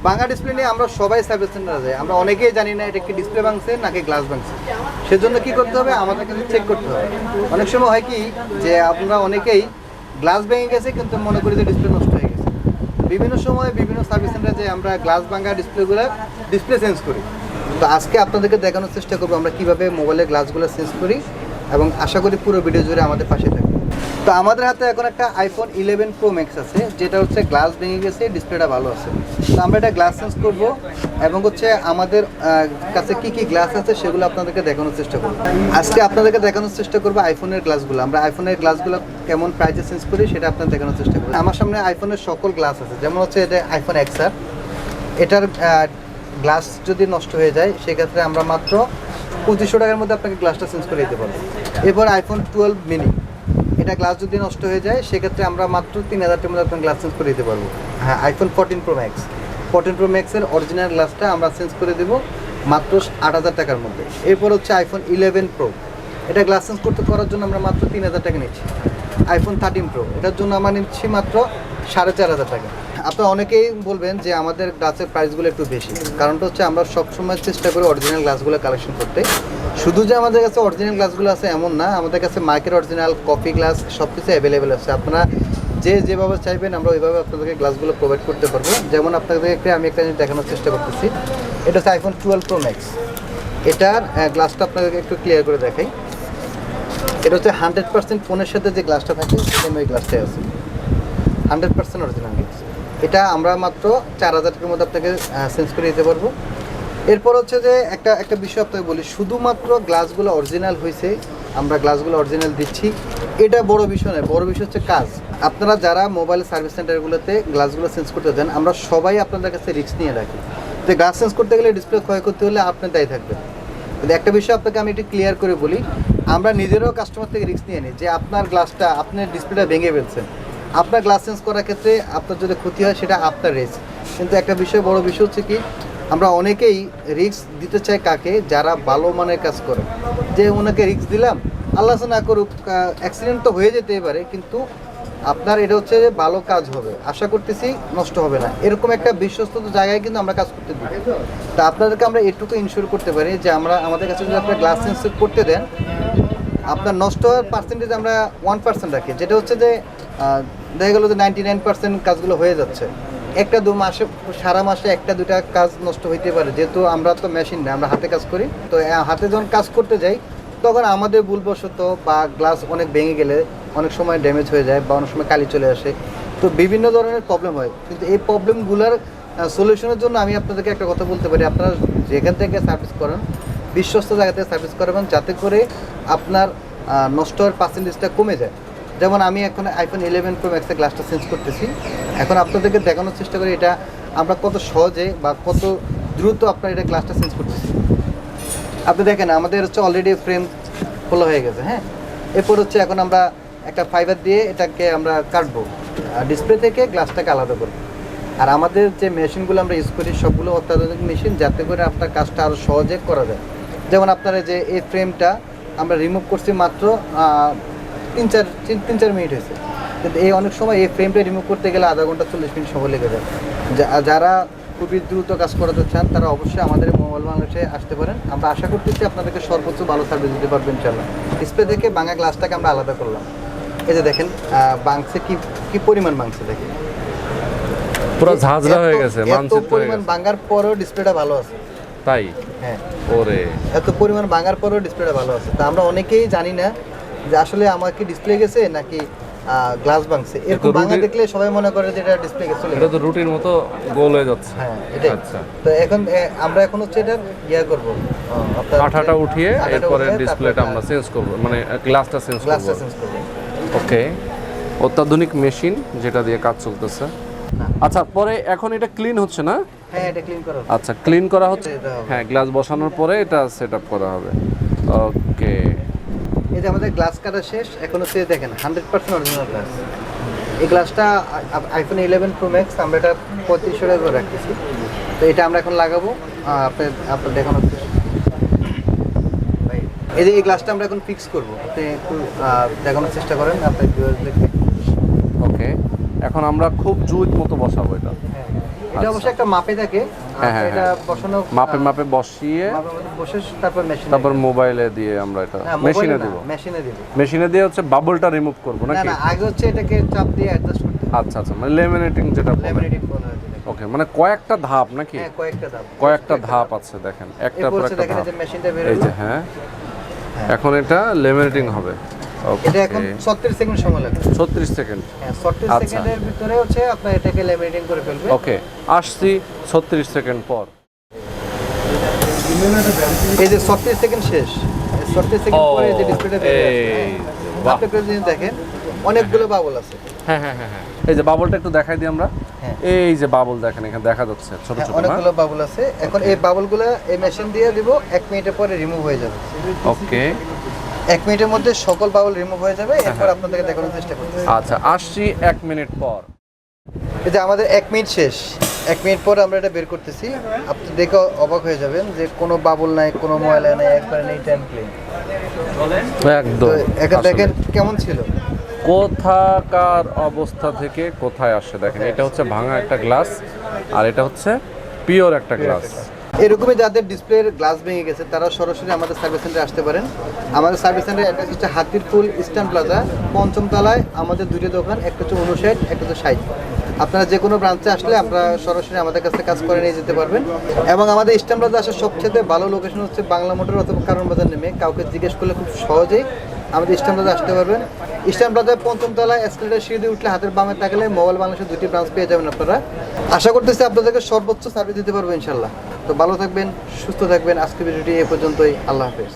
ভাঙা ডিসপ্লে নিয়ে আমরা সবাই সার্ভিস সেন্টারে যাই, আমরা অনেকেই জানি না এটা কি ডিসপ্লে ভাঙছে নাকি গ্লাস ভাঙছে। সেজন্য কি করতে হবে, আমাদের কাছে চেক করতে হবে। অনেক সময় হয় কি যে আমরা অনেকেই গ্লাস ভেঙে গেছে কিন্তু মনে করি যে ডিসপ্লে নষ্ট হয়ে গেছে। বিভিন্ন সময় বিভিন্ন সার্ভিস সেন্টারে যে আমরা গ্লাস ভাঙা ডিসপ্লে চেঞ্জ করি। তো আজকে আপনাদেরকে দেখানোর চেষ্টা করবো আমরা কীভাবে মোবাইলের গ্লাসগুলো চেঞ্জ করি, এবং আশা করি পুরো ভিডিও জুড়ে আমাদের পাশে থাকবে। তো আমাদের হাতে এখন একটা iPhone 11 Pro Max আছে, যেটা হচ্ছে গ্লাস ভেঙে গেছে, ডিসপ্লেটা ভালো আছে। তো আমরা এটা গ্লাস চেঞ্জ করব, এবং হচ্ছে আমাদের কাছে কি কি গ্লাস আছে সেগুলো আপনাদেরকে দেখানোর চেষ্টা করব। আজকে আপনাদেরকে দেখানোর চেষ্টা করবো আইফোনের গ্লাসগুলো, আমরা আইফোনের গ্লাসগুলো কেমন প্রাইসে চেঞ্জ করি সেটা আপনাদের দেখানোর চেষ্টা করব। আমার সামনে আইফোনের সকল গ্লাস আছে, যেমন হচ্ছে এটা iPhone XR, এটার গ্লাস যদি নষ্ট হয়ে যায় সেক্ষেত্রে আমরা মাত্র 2500 টাকার মধ্যে আপনাকে গ্লাসটা চেঞ্জ করে দিতে পারবো। এরপর iPhone 12 mini, এটা গ্লাস যদি নষ্ট হয়ে যায় সেক্ষেত্রে আমরা মাত্র 3000 টাকার মধ্যে আপনাকে গ্লাস চেঞ্জ করে দিতে পারবো। হ্যাঁ, iPhone 14 Pro Max এর অরিজিনাল গ্লাসটা আমরা চেঞ্জ করে দেবো মাত্র 8000 টাকার মধ্যে। এরপর হচ্ছে iPhone 11 Pro, এটা গ্লাস চেঞ্জ করার জন্য আমরা মাত্র 3000 টাকা নিচ্ছি। iPhone 13 Pro, এটার জন্য আমরা নিচ্ছি মাত্র 4500 টাকা। আপনারা অনেকেই বলবেন যে আমাদের গ্লাসের প্রাইসগুলো একটু বেশি, কারণটা হচ্ছে আমরা সবসময় চেষ্টা করি অরিজিনাল গ্লাসগুলো কালেকশন করতে। শুধু যে আমাদের কাছে অরিজিনাল গ্লাসগুলো আছে এমন না, আমাদের কাছে মার্কেট অরিজিনাল, কপি গ্লাস সব কিছু অ্যাভেলেবেল আছে। আপনারা যেভাবে চাইবেন আমরা ওইভাবে আপনাদেরকে গ্লাসগুলো প্রোভাইড করতে পারবো। যেমন আপনাদেরকে আমি একটা জিনিস দেখানোর চেষ্টা করতেছি, এটা হচ্ছে iPhone 12 Pro Max, এটার গ্লাসটা আপনাদেরকে একটু ক্লিয়ার করে দেখাই। এটা হচ্ছে 100% ফোনের সাথে যে গ্লাসটা থাকে সেম ওই গ্লাসটাই আছে, 100% অরিজিনাল গ্লাস। এটা আমরা মাত্র 4000 টাকার মধ্যে আপনাকে চেঞ্জ করে দিতে পারবো। এরপর হচ্ছে যে একটা বিষয় আপনাকে বলি, শুধুমাত্র গ্লাসগুলো অরিজিনাল হয়েছে, আমরা গ্লাসগুলো অরিজিনাল দিচ্ছি, এটা বড় বিষয় নয়। বড় বিষয় হচ্ছে কাজ। আপনারা যারা মোবাইল সার্ভিস সেন্টারগুলোতে গ্লাসগুলো চেঞ্জ করতে দেন, আমরা সবাই আপনাদের কাছে রিস্ক নিয়ে রাখি যে গ্লাস চেঞ্জ করতে গেলে ডিসপ্লে ক্ষয় করতে হলে আপনার দায়ী থাকবে। কিন্তু একটা বিষয় আপনাকে আমি একটু ক্লিয়ার করে বলি, আমরা নিজেরাও কাস্টমার থেকে রিস্ক নিয়ে নিই যে আপনার গ্লাসটা, আপনার ডিসপ্লেটা ভেঙে ফেলছেন, আপনার গ্লাস চেঞ্জ করার ক্ষেত্রে আপনার যদি ক্ষতি হয় সেটা আপনার রিস্ক। কিন্তু একটা বিষয়, বড় বিষয় হচ্ছে কি, আমরা অনেকেই রিস্ক দিতে চাই কাকে, যারা ভালো মানের কাজ করে, যে ওনাকে রিস্ক দিলাম, আল্লাহ না করুক অ্যাক্সিডেন্ট তো হয়ে যেতেই পারে, কিন্তু আপনার এটা হচ্ছে যে ভালো কাজ হবে, আশা করতেছি নষ্ট হবে না, এরকম একটা বিশ্বস্ত জায়গায় কিন্তু আমরা কাজ করতে দিই। তা আপনাদেরকে আমরা এটুকু ইনশিওর করতে পারি যে আমাদের কাছে যদি আপনার গ্লাস চেঞ্জ করতে দেন, আপনার নষ্ট হওয়ার পার্সেন্টেজ আমরা 1% রাখি, যেটা হচ্ছে যে দেখা গেলো যে 99% কাজগুলো হয়ে যাচ্ছে। একটা দু মাসে, সারা মাসে একটা দুটা কাজ নষ্ট হইতে পারে, যেহেতু আমরা তো মেশিন না, আমরা হাতে কাজ করি। তো হাতে যখন কাজ করতে যাই তখন আমাদের ভুলবশত বা গ্লাস অনেক ভেঙে গেলে অনেক সময় ড্যামেজ হয়ে যায় বা অনেক সময় কালি চলে আসে, তো বিভিন্ন ধরনের প্রবলেম হয়। কিন্তু এই প্রবলেমগুলোর সলিউশনের জন্য আমি আপনাদেরকে একটা কথা বলতে পারি, আপনারা যেখান থেকে সার্ভিস করেন বিশ্বস্ত জায়গা থেকে সার্ভিস করাবেন, যাতে করে আপনার নষ্ট হওয়ার পার্সেন্টেজটা কমে যায়। যেমন আমি এখন iPhone 11 Pro Max এর গ্লাসটা চেঞ্জ করতেছি, এখন আপনাদেরকে দেখানোর চেষ্টা করি এটা আমরা কত সহজে বা কত দ্রুত আপনার এটা গ্লাসটা চেঞ্জ করতেছি। আপনি দেখেন আমাদের হচ্ছে অলরেডি ফ্রেম খোলা হয়ে গেছে। হ্যাঁ, এরপর হচ্ছে এখন আমরা একটা ফাইবার দিয়ে এটাকে আমরা কাটবো, ডিসপ্লে থেকে গ্লাসটাকে আলাদা করবো। আর আমাদের যে মেশিনগুলো আমরা ইউজ করি সবগুলো অত্যাধুনিক মেশিন, যাতে করে আপনার কাজটা আরও সহজে করা যায়। যেমন আপনারা যে এই ফ্রেমটা আমরা রিমুভ করছি মাত্র 3-4 মিনিট হয়েছে, কিন্তু এই অনেক সময় এই ফ্রেমটা রিমুভ করতে গেলে আধা ঘন্টা 40 মিনিট সময় লেগে যায়। যারা খুবই দ্রুত কাজ করাতে চান তারা অবশ্যই আমাদের মোবাইল বাংলাদেশে আসতে পারেন। আমরা আশা করতেছি আপনাদেরকে সর্বোচ্চ ভালো সার্ভিস দিতে পারবেন ইনশাআল্লাহ। ডিসপ্লে থেকে ভাঙা গ্লাসটাকে আমরা আলাদা করলাম, এই যে দেখেন ভাঙছে, কি পরিমাণ ভাঙছে দেখেন, পুরো ঝাঁঝরা হয়ে গেছে, এত পরিমাণ ভাঙার পরেও ডিসপ্লেটা ভালো আছে। তাই? হ্যাঁ, ওরে এত পরিমাণ ভাঙার পরেও ডিসপ্লেটা ভালো আছে। তা আমরা অনেকেই জানি না যে আসলে আমার কি ডিসপ্লে গেছে নাকি গ্লাস ভাঙছে। এরকম ভাঙা দেখলে সবাই মনে করে যে এটা ডিসপ্লে গেছে। এটা তো রুটির মতো গোল হয়ে যাচ্ছে। হ্যাঁ, এটাই। আচ্ছা, তো আমরা এখন হচ্ছে এটা করব, আপনার কাঠাটা উঠিয়ে এরপরে ডিসপ্লেটা আমরা চেঞ্জ করব, মানে গ্লাসটা চেঞ্জ করব। ওকে, অত্যাধুনিক মেশিন যেটা দিয়ে কাজ চলতেছে। আচ্ছা, পরে এখন এটা ক্লিন হচ্ছে না? হ্যাঁ, এটা ক্লিন করা হচ্ছে। আচ্ছা, ক্লিন করা হচ্ছে। হ্যাঁ, গ্লাস বসানোর পরে এটা সেটআপ করা হবে। ওকে, এই যে আমাদের গ্লাস কাটা শেষ, এখন হচ্ছে দেখেন 100% অরিজিনাল গ্লাস। এই গ্লাসটা iPhone 11 Pro Max আমরা এটা 3500 টাকা করে রাখতেছি। তো এটা আমরা এখন লাগাবো, আপনার দেখানোর চেষ্টা। এই যে এই গ্লাসটা আমরা এখন ফিক্স করবো, আপনি একটু দেখানোর চেষ্টা করেন আপনার ভিউয়ারদেরকে। ওকে, এখন আমরা খুব জুইট মতো বসাবো এটা। হ্যাঁ, এটা অবশ্যই একটা মাপে থাকে, হ্যাঁ, এটা বসানো মাপে মাপে বসিয়ে মাপে বসে তারপর মেশিন, তারপর মোবাইলে দিয়ে আমরা এটা মেশিনে দিব। মেশিনে দিয়ে হচ্ছে বাবলটা রিমুভ করব না নাকি? না, আগে হচ্ছে এটাকে চাপ দিয়ে অ্যাডজাস্ট করতে হবে। আচ্ছা আচ্ছা, মানে লেমিনেটিং যেটা বলে। ল্যামিনেটিং বলা হয় যেটাকে। ওকে, মানে কয়েকটা ধাপ নাকি? হ্যাঁ, কয়েকটা ধাপ। কয়েকটা ধাপ আছে দেখেন, একটার পর এরপর একটা দেখেন ধাপ। যে মেশিনটা বের এই হলো। যে হ্যাঁ, এখন এটা লেমিনেটিং হবে। এটা এখন 36 সেকেন্ড সময় লাগবে। 36 সেকেন্ড। হ্যাঁ, 36 আচ্ছা। সেকেন্ডের ভিতরে হচ্ছে আপনার এটাকে ল্যামিনেটিং করে ফেলবে। ওকে, আসছি 36 সেকেন্ড পর। এই যে 36 সেকেন্ড শেষ, এই 36 সেকেন্ড পরে যে ডিসপ্লেটা বের হয়ে আসবে। এই বাহ। আপনি যদি দেখেন অনেকগুলো বাবল আছে। হ্যাঁ হ্যাঁ হ্যাঁ হ্যাঁ, এই যে বাবলটা একটু দেখাই দিই আমরা। হ্যাঁ। এই যে বাবল দেখেন, এখানে দেখা যাচ্ছে ছোট হ্যাঁ, ছোট না? অনেকগুলো বাবল আছে। এখন এই বাবলগুলো এই মেশিন দিয়ে দিব, 1 মিনিটের পরে রিমুভ হয়ে যাবে। ওকে, 1 মিনিটের মধ্যে সকল বাবল রিমুভ হয়ে যাবে। এরপর আপনাদেরকে দেখানোর চেষ্টা করতেছি। আচ্ছা আসছি 1 মিনিট পর। এই যে আমাদের 1 মিনিট শেষ, 1 মিনিট পর আমরা এটা বের করতেছি। আপনি দেখে অবাক হয়ে যাবেন যে কোনো বাবল নাই, কোনো ময়লা নাই, একবারে নেই, টাইম ক্লিন। একদম। এখন আসলে দেখেন কেমন ছিল। কোথাকার অবস্থা থেকে কোথায় আসছে দেখেন, এটা হচ্ছে ভাঙা একটা গ্লাস, আর এটা হচ্ছে পিওর একটা গ্লাস। এরকমই যাদের ডিসপ্লের গ্লাস ভেঙে গেছে তারা সরাসরি আমাদের সার্ভিস সেন্টারে আসতে পারেন। আমাদের সার্ভিস সেন্টারের অ্যাড্রেস হচ্ছে হাতিরপুল ইস্টার্ন প্লাজা, 5ম তলায় আমাদের দুটো দোকান, একটা হচ্ছে 59, একটা হচ্ছে 60। আপনারা যে কোনো ব্রাঞ্চে আসলে আমরা সরাসরি আমাদের কাছে কাজ করে নিয়ে যেতে পারবেন। এবং আমাদের ইস্টার্ন প্লাজা আসার সবচেয়ে ভালো লোকেশন হচ্ছে বাংলা মোটর অথবা কারণ বাজার নেমে কাউকে জিজ্ঞেস করলে খুব সহজেই আমাদের ইস্টার্ন প্লাজা আসতে পারবেন। ইস্টার্ন প্লাজায় 5ম তলায় এসকেলেটর সিঁড়ি দিয়ে উঠলে হাতের বামে তাকালে মোবাইল বাংলাদেশের 2টি ব্রাঞ্চ পেয়ে যাবেন আপনারা। আশা করতেছি আপনাদেরকে সর্বোচ্চ সার্ভিস দিতে পারবো ইনশাল্লাহ। তো ভালো থাকবেন, সুস্থ থাকবেন। আজকের ভিডিওটি এ পর্যন্তই। আল্লাহ হাফেজ।